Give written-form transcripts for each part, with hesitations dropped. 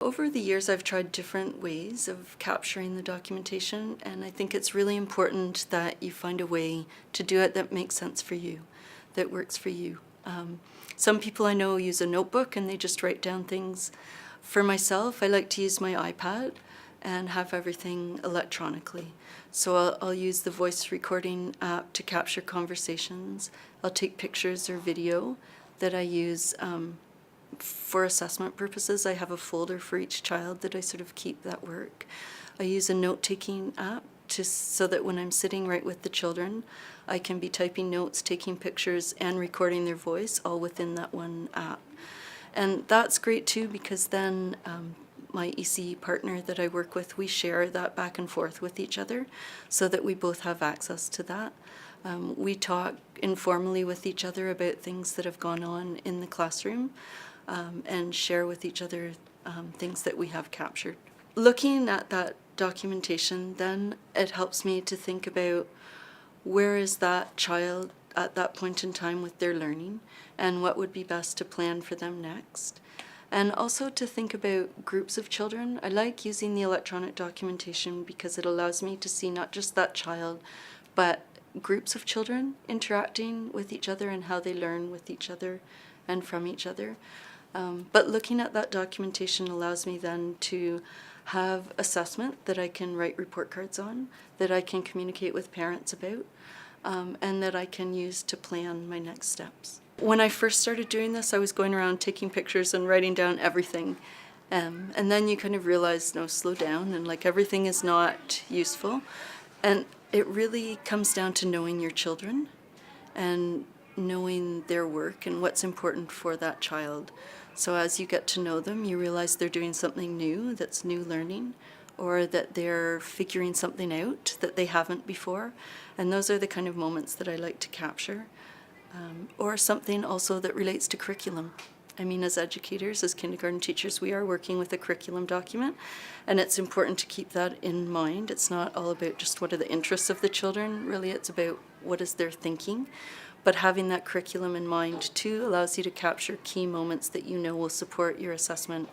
Over the years, I've tried different ways of capturing the documentation, and I think it's really important that you find a way to do it that makes sense for you, that works for you. Some people I know use a notebook and they just write down things. For myself, I like to use my iPad and have everything electronically. So I'll use the voice recording app to capture conversations. I'll take pictures or video that I use for assessment purposes. I have a folder for each child that I sort of keep that work. I use a note-taking app so that when I'm sitting right with the children, I can be typing notes, taking pictures, and recording their voice all within that one app. And that's great too, because then my ECE partner that I work with, we share that back and forth with each other so that we both have access to that. We talk informally with each other about things that have gone on in the classroom and share with each other things that we have captured. Looking at that documentation, then it helps me to think about where is that child at that point in time with their learning and what would be best to plan for them next. And also to think about groups of children. I like using the electronic documentation because it allows me to see not just that child, but groups of children interacting with each other and how they learn with each other and from each other. But looking at that documentation allows me then to have assessment that I can write report cards on, that I can communicate with parents about, and that I can use to plan my next steps. When I first started doing this, I was going around taking pictures and writing down everything. And then you kind of realize, no, slow down, and like everything is not useful. And it really comes down to knowing your children and knowing their work and what's important for that child. So as you get to know them, you realize they're doing something new, that's new learning, or that they're figuring something out that they haven't before. And those are the kind of moments that I like to capture. Or something also that relates to curriculum. I mean, as educators, as kindergarten teachers, we are working with a curriculum document, and it's important to keep that in mind. It's not all about just what are the interests of the children, really it's about what is their thinking. But having that curriculum in mind too allows you to capture key moments that you know will support your assessment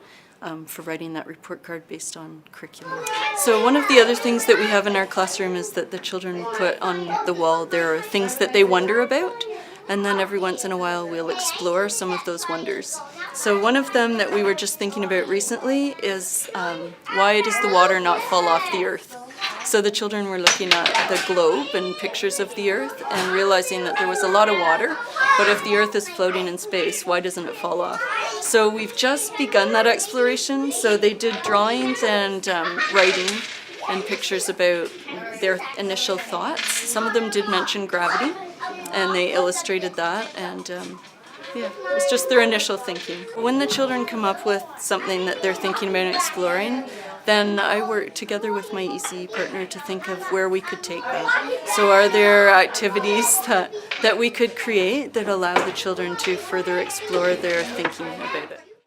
for writing that report card based on curriculum. So one of the other things that we have in our classroom is that the children put on the wall, there are things that they wonder about, and then every once in a while we'll explore some of those wonders. So one of them that we were just thinking about recently is why does the water not fall off the earth? So the children were looking at the globe and pictures of the earth and realizing that there was a lot of water, but if the earth is floating in space, why doesn't it fall off? So we've just begun that exploration. So they did drawings and writing and pictures about their initial thoughts. Some of them did mention gravity, and they illustrated that, and yeah, it's just their initial thinking. When the children come up with something that they're thinking about exploring, then I work together with my ECE partner to think of where we could take that. So are there activities that we could create that allow the children to further explore their thinking about it?